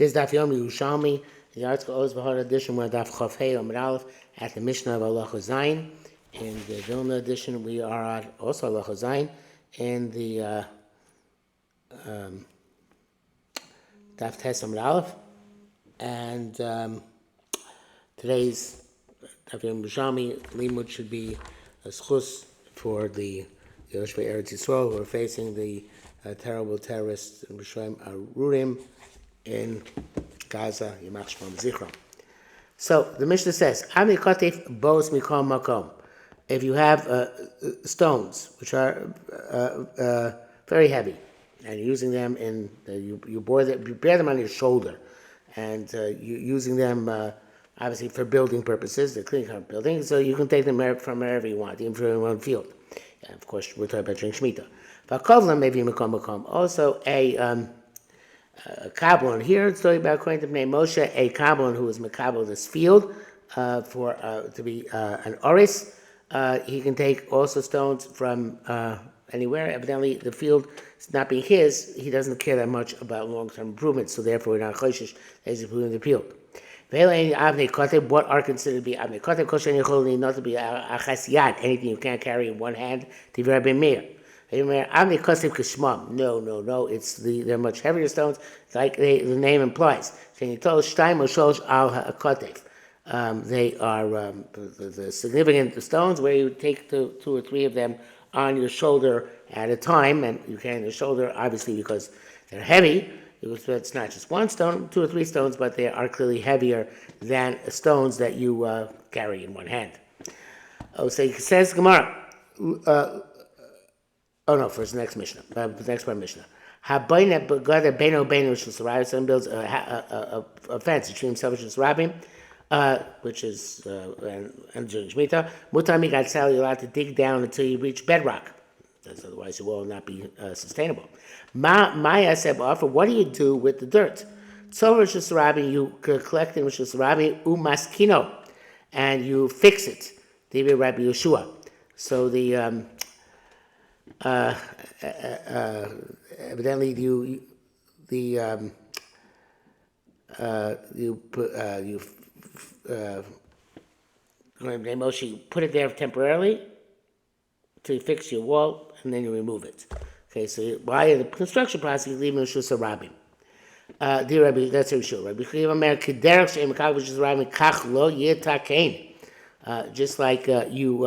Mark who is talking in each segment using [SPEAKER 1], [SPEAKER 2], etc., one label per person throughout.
[SPEAKER 1] This Daf Yom Yerushalmi. The article Oz Bahar edition went Daf Chav Hey Amud Aleph at the Mishnah of Allah Zayin. In the Vilna edition, we are at also Allah Zayin. In the Daf Tes Amud Aleph. And today's Daf Yom Yerushalmi limud should be a schus for the Yoshvei Eretz Yisrael who are facing the terrible terrorists in Yerushalayim Arurim in Gaza, Yimach Shmom Zichron. So the Mishnah says, Ami Kotif Bos Mikom Makom. If you have stones which are very heavy, and you're using them you bear them on your shoulder, and you're using them obviously for building purposes, the clean kind of building, so you can take them from wherever you want, even from your own field. And of course, we're talking about during Shemitah. V'akovlam maybe Mikom Makom. Also a Kabbalon. Here it's talking about, according to Bnei Moshe, a Kabbalon who is Mekabel this field to be an Oris. He can take also stones from anywhere. Evidently, the field is not being his. He doesn't care that much about long-term improvements, so therefore we're not choshish that he's improving the field. What are considered to be Avnei Kotev? Kosher Yecholin, not to be Achas Yad, anything you can't carry in one hand. Tivra Ben Meir. Avnei Kotev Kishmam. No. They're much heavier stones, like the name implies. They are the significant stones where you take two or three of them on your shoulder at a time, and you carry on your shoulder, obviously, because they're heavy. It's not just one stone, two or three stones, but they are clearly heavier than stones that you carry in one hand. Oh, so it says Gemara. First the next Mishnah. The next part of Mishnah. Someone builds a fence between himself and Rabbim, which is and during Shemitah. Mutami Gatsal, you're allowed to dig down until you reach bedrock. Otherwise, it will not be sustainable. Maya said, what do you do with the dirt? So Rosh Hashanah, you collect in Rosh Hashanah umaskino, and you fix it. David Rabbi Yeshua. So the evidently you put it there temporarily to fix your wall, and then you remove it. Okay, so while the construction process, you leave Rosh Hashanah. Dear Rabbi, that's Rabbi Shua. Rabbi Chiva Mer Kederach She'em Mekav Rosh Hashanah Kach Lo Yetakein. Just like you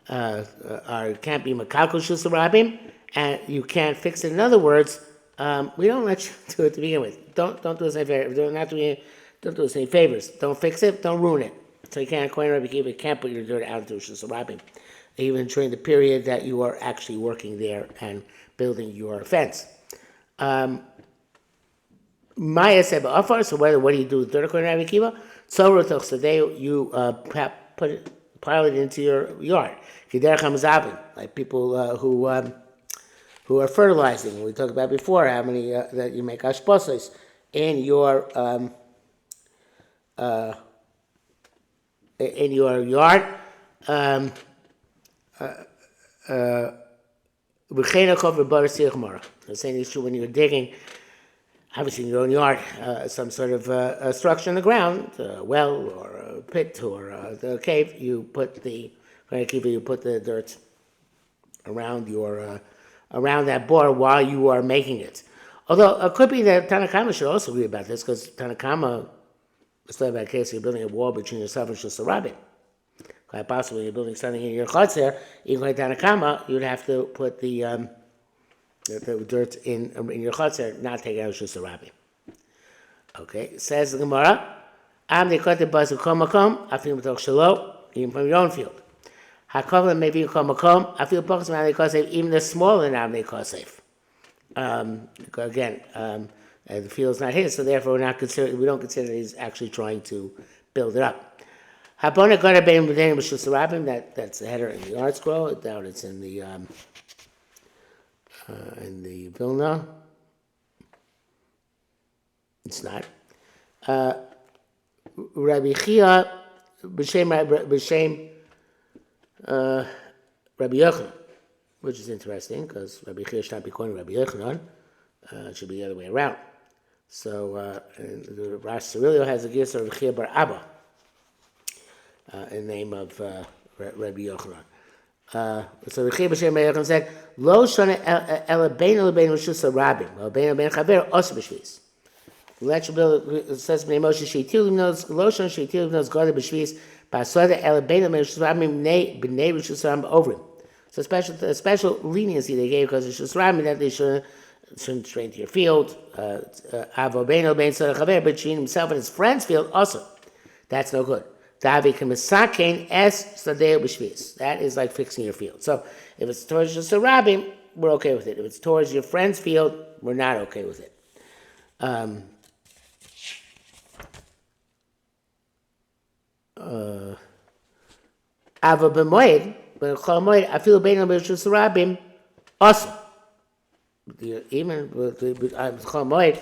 [SPEAKER 1] can't be Mekav Rosh Hashanah, and you can't fix it. In other words, we don't let you do it to begin with. Don't do us any favors. Don't do us any favors. Don't fix it. Don't ruin it. So you can't, according to Rabbi Kiva, you can't put your dirt out into Rosh Hashanah, even during the period that you are actually working there and building your fence. Maya said, so what do you do with dirt according to Rabbi Kiva? So you pile it into your yard. Like people who are fertilizing. We talked about before how many that you make ashposes in your yard. The same issue when you're digging, obviously in your own yard, some sort of structure in the ground, a well or a pit or a cave. You put the dirt around around that bore while you are making it. Although it could be that Tanakama should also agree about this, because Tanakama is talking about a case you're building a wall between yourself and Shus Rabbin. Quite possibly, you're building something in your chotzer, even like Tanakama, you'd have to put the dirt in your chotzer, not take out Shus Rabbin. Okay, says the Gemara, Am Nekote Bazu Komakom, Afim B'Toch Shalo, even from your own field. Hakovim maybe you come Makom, Afil Pochas Am Nekosef, even the smaller than Am Nekosef. Again, the field is not his, so therefore we don't consider he's actually trying to build it up. That's the header in the art scroll. I doubt it's in the Vilna. It's not. Rabbi Chia b'shem Rabbi Yochanan, which is interesting because Rabbi Chia should not be calling Rabbi Yochanan. It should be the other way around. So and the Rosh Cirilio has a Gisa of Chia Bar Abba in the name of Rabbi Yochanan. So the Chia B'Shem Yochanan said, "Lo shana ela bein rishus harabim, lo bein chaver osu b'shvis." It says Bnei Moshe sheitilim knows lo shana sheitilim knows God b'shvis ba'asada ela bein rishus harabim b'nei rishus harabim ovrim. So special leniency they gave because rishus harabim that they shouldn't strain to your field. Avo bein el bein tzara chaver, but between himself and his friend's field also. That's no good. That is like fixing your field. So if it's towards just a rabbim, we're okay with it. If it's towards your friend's field, we're not okay with it. Ava b'moed, but chol moed, afilu beinam b'rishus rabbim, also. Even with chol moed,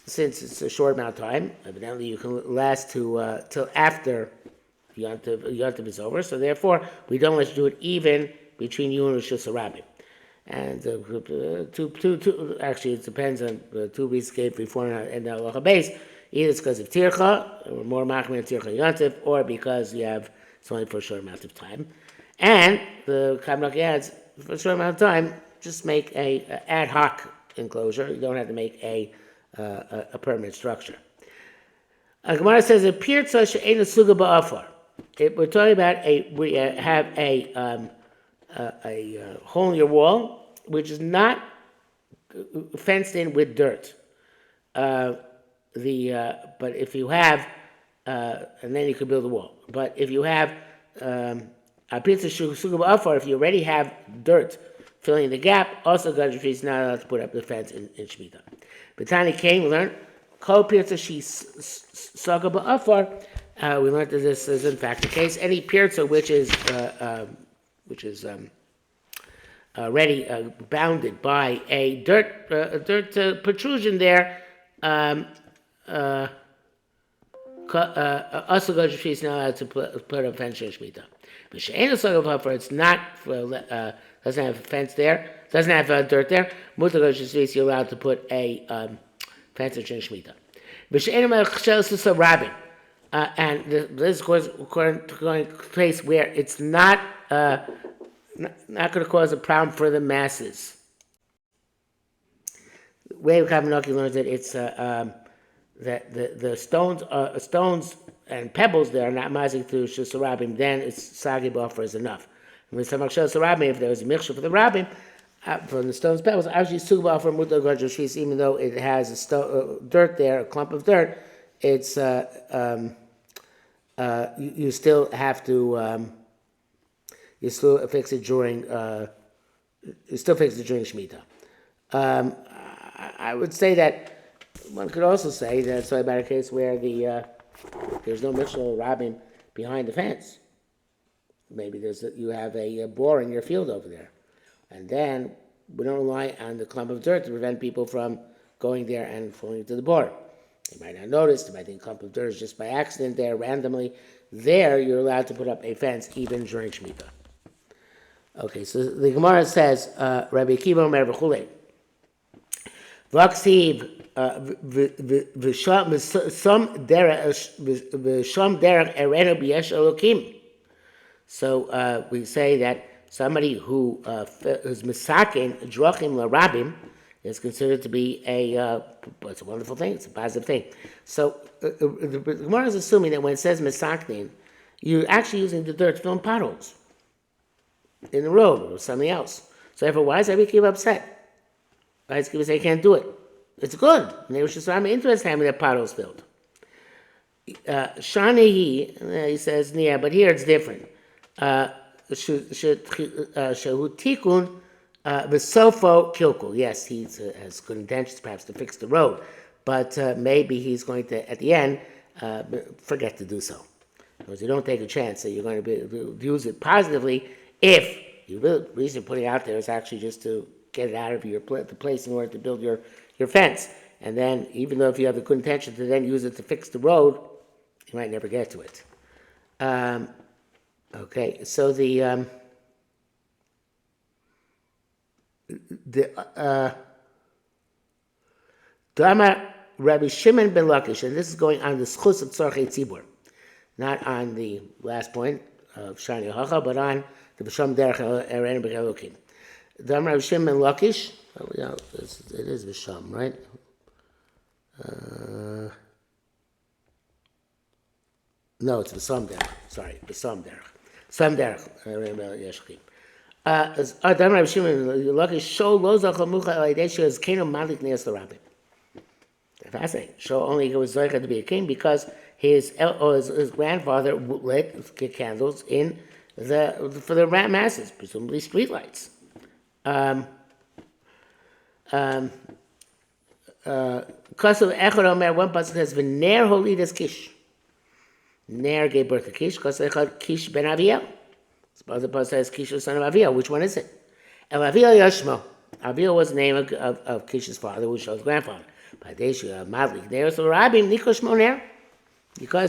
[SPEAKER 1] since it's a short amount of time, evidently you can last to till after Yontiv is over. So therefore, we don't let you do it even between you and Rishus Harabim. And actually, it depends on the 2 weeks gave before and the halacha base. Either it's because of tircha, or more machmir tircha Yontiv, or because it's only for a short amount of time. And the Kabbalah adds, for a short amount of time, just make a ad hoc enclosure. You don't have to make a permanent structure. Gemara says a pirza she'ena suga ba'afar. We're talking about we have a hole in your wall which is not fenced in with dirt. But if you have, and then you could build a wall. But if you have a pirza suga ba'afar, if you already have dirt filling the gap, also Gadol is not allowed to put up the fence in Shemitah. But Tani came, we learned, Kol pirza she saga ba'afar. We learned that this is in fact the case. Any pirza which is already bounded by a dirt protrusion there, also Gadol is not allowed to put a fence in Shemitah. But she'ena saga ba'afar, it's not doesn't have a fence there, doesn't have dirt there. Mutar Gadol you're allowed to put a fence in Shemitah. And this is going to a place where it's not going to cause a problem for the masses. The way Kavanaki learns it, it's that the stones and pebbles there are not mazik to Shus Rabbim, then it's sagi buffer is enough. And with some Shus Rabbim, if there was a mixture for the Rabbim, from the stones pebbles, actually suga buffer mutar Gadol shvis, even though it has dirt there, a clump of dirt, it's you still have to you still fix it during Shemitah. I would say that one could also say that it's about a case where there's no Mishal Rabbim behind the fence. Maybe you have a bore in your field over there, and then we don't rely on the clump of dirt to prevent people from going there and falling into the bore. They might not notice. They might think a clump of dirt is just by accident there, randomly. There, you're allowed to put up a fence even during Shemitah. Okay, so the Gemara says, Rabbi Akiva Omer v'chulei. V'aksiv v'sham derech erenu b'yesh elokim. So we say that somebody who is misakin drachim l'rabim is considered to be it's a wonderful thing, it's a positive thing. So the Gemara is assuming that when it says misaknin, you're actually using the dirt to fill in potholes in the road or something else. So therefore, why is Rabbi Akiva upset? Why does Akiva say he can't do it? It's good. I'm interested in having the potholes filled. Shani, he says, yeah, but here it's different. Shehu tikun v'sofo kilkul. Yes, he has good intentions, perhaps to fix the road, but maybe he's going to, at the end, forget to do so. Because you don't take a chance that you're going to use it positively if the reason you're putting it out there is actually just to get it out of the place in order to build your fence. And then, even though if you have the good intention to then use it to fix the road, you might never get to it. Okay, so the Dama Rabbi Shimon ben Lakish, and this is going on the schus of tzarchei tzibur, not on the last point of Shani Hacha, but on the B'sham derech eren b'chelokim. Dam Rabbi Shimon ben Lakish, it is B'sham, right? No, it's B'sham derech. Sorry, B'sham derech. B'sham derech eren b'yeshchim. Dam Rabbi Shimon ben Lakish show lo zachal mucha el yidei she'ez keno malik neas the rabbi. Fascinating. So only he was zoicha to be a king because his grandfather lit candles in for the masses, presumably streetlights. Because of Echad Omer, one pasuk has been Ner Holidas Kish. Ner gave birth to Kish. Because Echad Kish ben Aviel. The other pasuk says Kish was son of Aviel. Which one is it? El Aviel Yashmo. Aviel was the name of Kish's father, which was grandfather. Because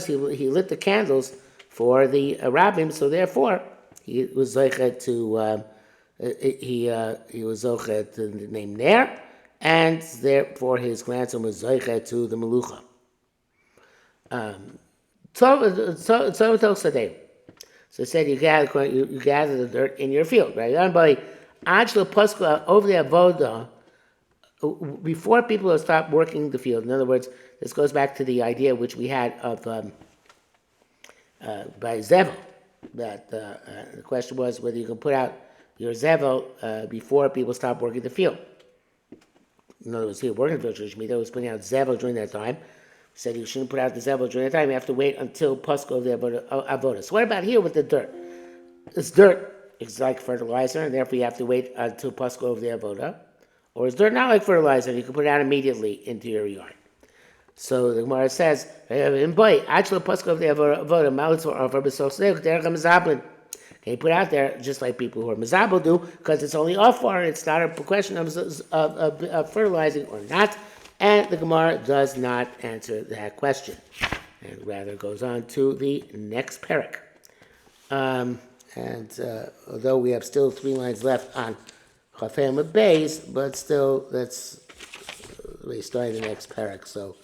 [SPEAKER 1] he lit the candles for the rabbim, so therefore he was zoichet to he was zoichet to the name Ner, and therefore his grandson was zoichet to the melucha. So it said you gather the dirt in your field, right? Over the avoda. Before people stop working the field, in other words, this goes back to the idea which we had of by Zevel, that the question was whether you can put out your Zevel before people stop working the field. In other words, he was working the field, Shemitah was putting out Zevel during that time. He said you shouldn't put out the Zevel during that time, you have to wait until Pascha of the Avodah. So what about here with the dirt? This dirt is like fertilizer, and therefore you have to wait until Pascha of the Avodah. Or is dirt not like fertilizer? You can put it out immediately into your yard. So the Gemara says, can you put out there just like people who are mezabel do, because it's only offer, it's not a question of fertilizing or not, and the Gemara does not answer that question, and rather goes on to the next parak. Although we have still 3 lines left on Chafem Beis, but still, we start the next parak, so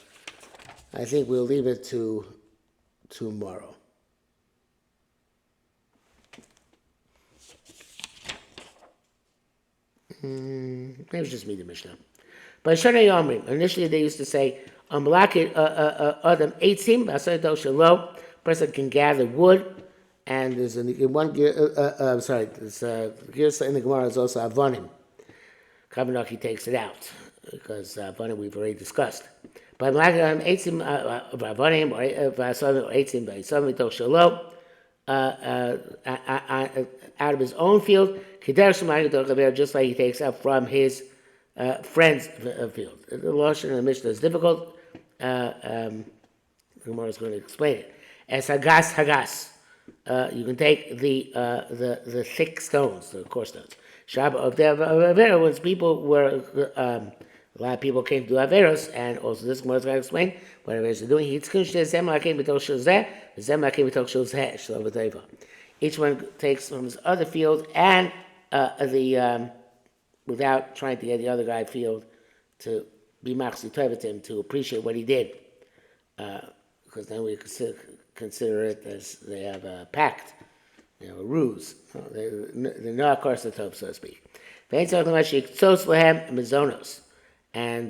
[SPEAKER 1] I think we'll leave it to tomorrow. Maybe it's just me, the Mishnah. But Shana Yomrim, initially they used to say, Adam Eitzim, Basayto Shalo, person can gather wood. And there's one gear, this gear in the Gemara is also Avonim. Kavanaki takes it out, because Avonim we've already discussed. But Eitzim Avonim, or Eitzim by Yisavim Mitoch Shalo, out of his own field, just like he takes up from his friend's field. The Lashon in the Mishnah is difficult. The Gemara is going to explain it. As Hagas. You can take the thick stones, the coarse stones. Once people were, a lot of people came to Averos, and also this Gemara is going to explain what Averos are doing. Each one takes from his other field and without trying to get the other guy field to be machsi toivatim, to appreciate what he did, because then we consider it as they have a pact, a ruse. They're not korsatov, so to speak. And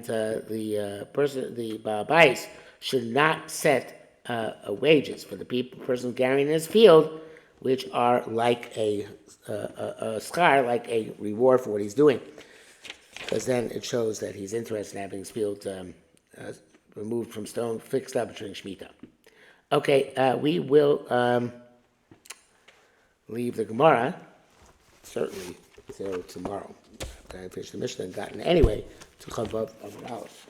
[SPEAKER 1] the person, the Ba'abais, should not set wages for the person carrying his field, which are like a schar, like a reward for what he's doing. Because then it shows that he's interested in having his field removed from stone, fixed up during Shemitah. Okay, we will leave the Gemara, certainly, till tomorrow. I finished the Mishnah and gotten anyway to Chavav of Aleph.